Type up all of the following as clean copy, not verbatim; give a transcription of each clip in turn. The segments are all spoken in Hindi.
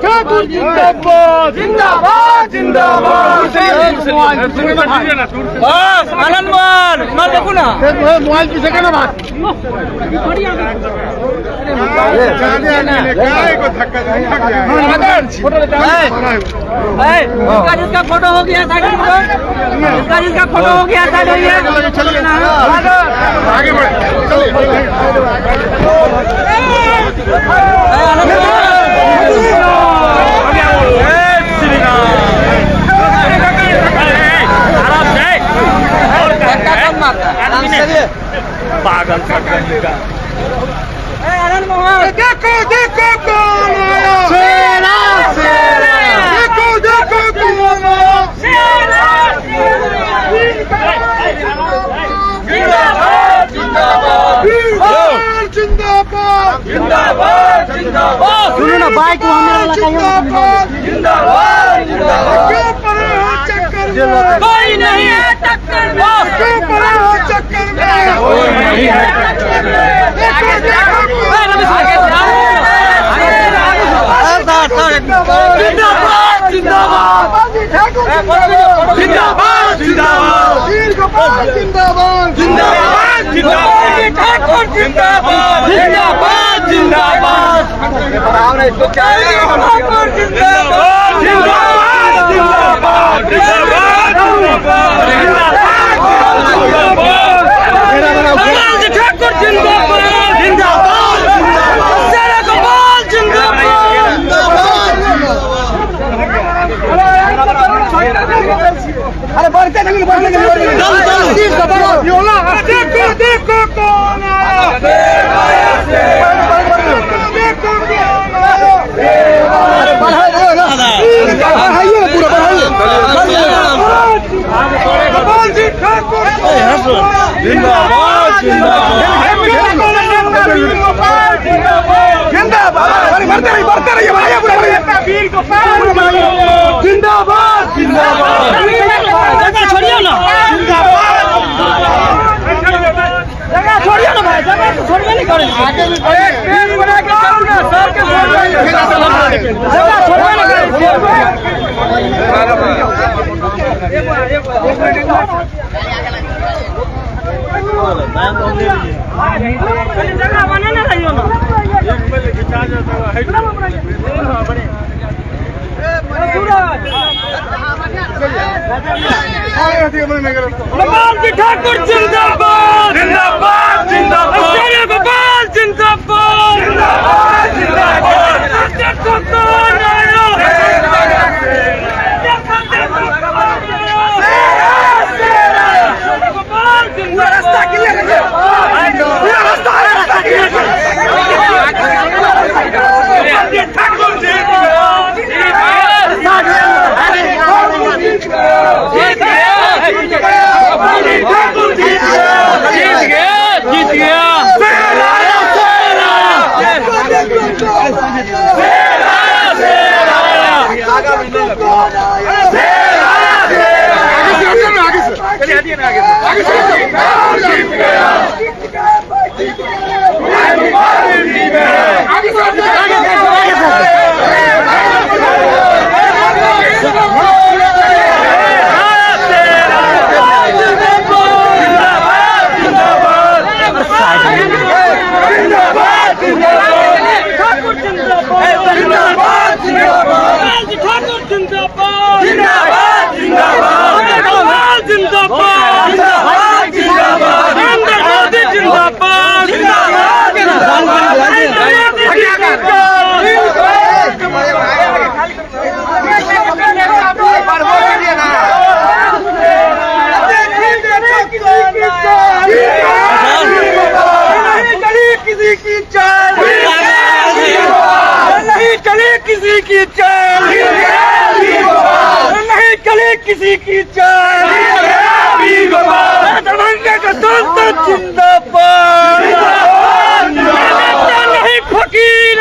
ठाकुर जिंदाबाद जिंदाबाद जिंदाबाद। आनंद माल देखो ना मोबाइल पीछे का ना बात जिसका फोटो हो गया जिसका फोटो हो गया आगे बढ़े पागल आनंद मोहन देखो देखो कौन आया सेना सेना देखो देखो कौन आया सेना जिंदाबाद जिंदाबाद जिंदाबाद जिंदाबाद जिंदाबाद। सुनो ना बाइक को हमें जिंदाबाद जिंदाबाद जिंदाबाद। क्यों पड़े हो चक्कर में कोई नहीं है टक्कर में क्यों पड़े हो चक्कर में कोई नहीं है टक्कर में देखो देखो जिंदाबाद जिंदाबाद जिंदाबाद जिंदाबाद वीरगोपाल जिंदाबाद जिंदाबाद जिंदाबाद ठाकुर जिंदाबाद जिंदाबाद जिंदाबाद। ठाकुर जिंदाबाद जिंदाबाद जिंदाबाद ठाकुर जिंदाबाद जिंदाबाद शेरा गोपाल अरे बढ़ते नहीं देखो देखो कौन आया देखो कौन गोपाल जी ठाकुर जिंदाबाद बढ़ते रहिए वीर गोपाल जिंदाबाद जिंदाबाद। जगह छोड़िए ना जगह छोड़िए ना भाई जगह तो छोड़िए नहीं करेंगे बना के चलो ना सर के जगह छोड़िए ना जगह बना ना रहियो ना गोपाल जी ठाकुर जिंदाबाद जिंदाबाद जिंदाबाद शेरा गोपाल जिंदाबाद जिंदाबाद जिंदाबाद। रास्ता क्लियर है रास्ता क्लियर ठाकुर जी जीत गया किसी की चाल नहीं चले किसी की चाल दरभंगा का दोस्त जिंदाबाद नहीं फकीर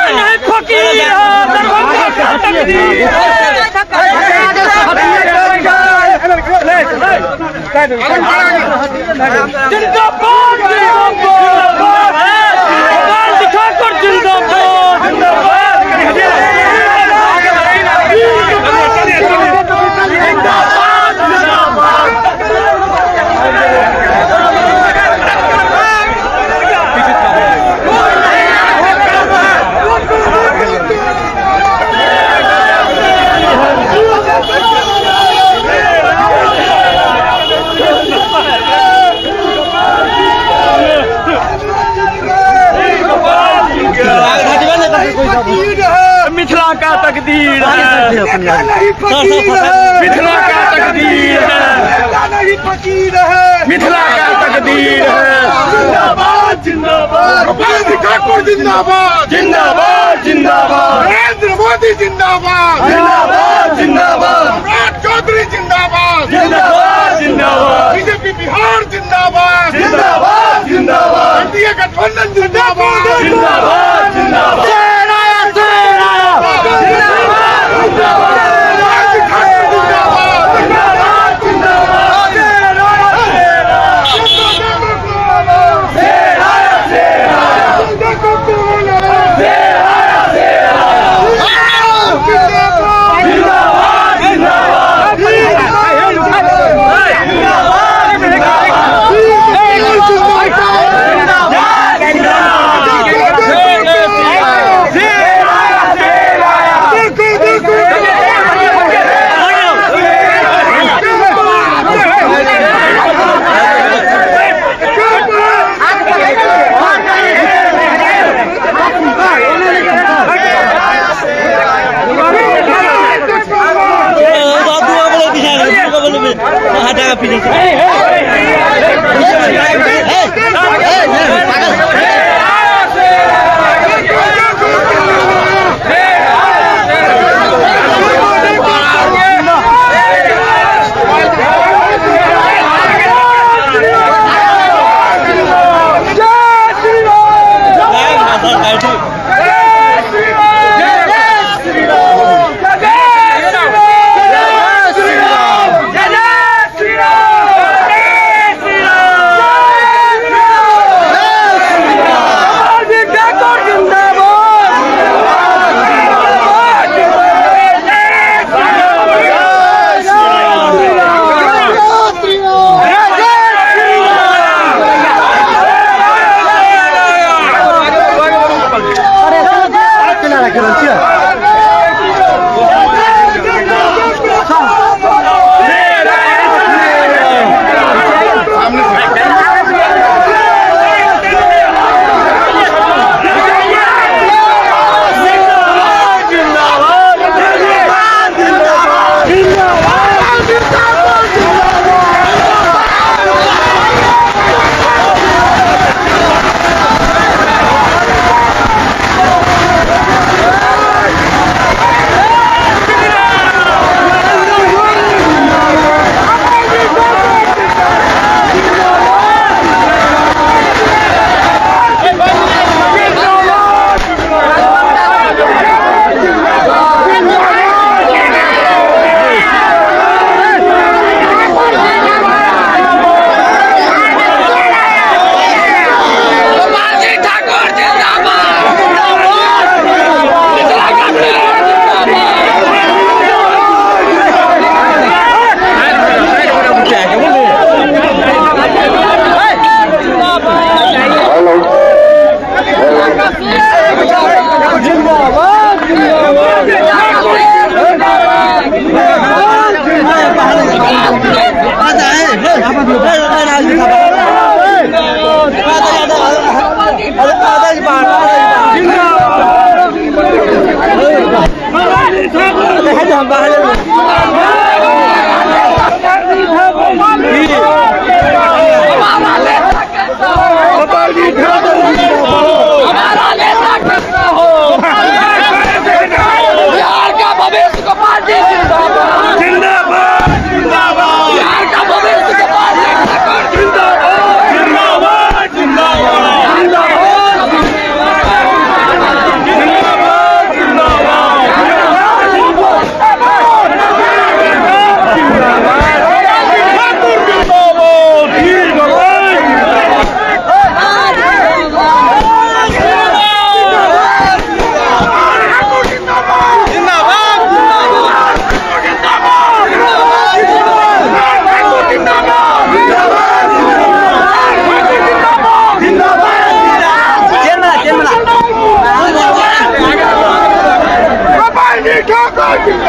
नहीं फकीर दरभंगा का जिंदाबाद ठाकुर मिथिला का तकदीर है, मिथिला का तकदीर है, मिथिला का तकदीर है। जिंदाबाद जिंदाबाद ठाकुर जिंदाबाद जिंदाबाद जिंदाबाद नरेंद्र मोदी जिंदाबाद जिंदाबाद जिंदाबाद सम्राट चौधरी जिंदाबाद जिंदाबाद जिंदाबाद बीजेपी बिहार जिंदाबाद जिंदाबाद जिंदाबाद एनडीए गठबंधन जिंदाबाद जिंदाबाद जिंदाबाद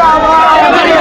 जिंदाबाद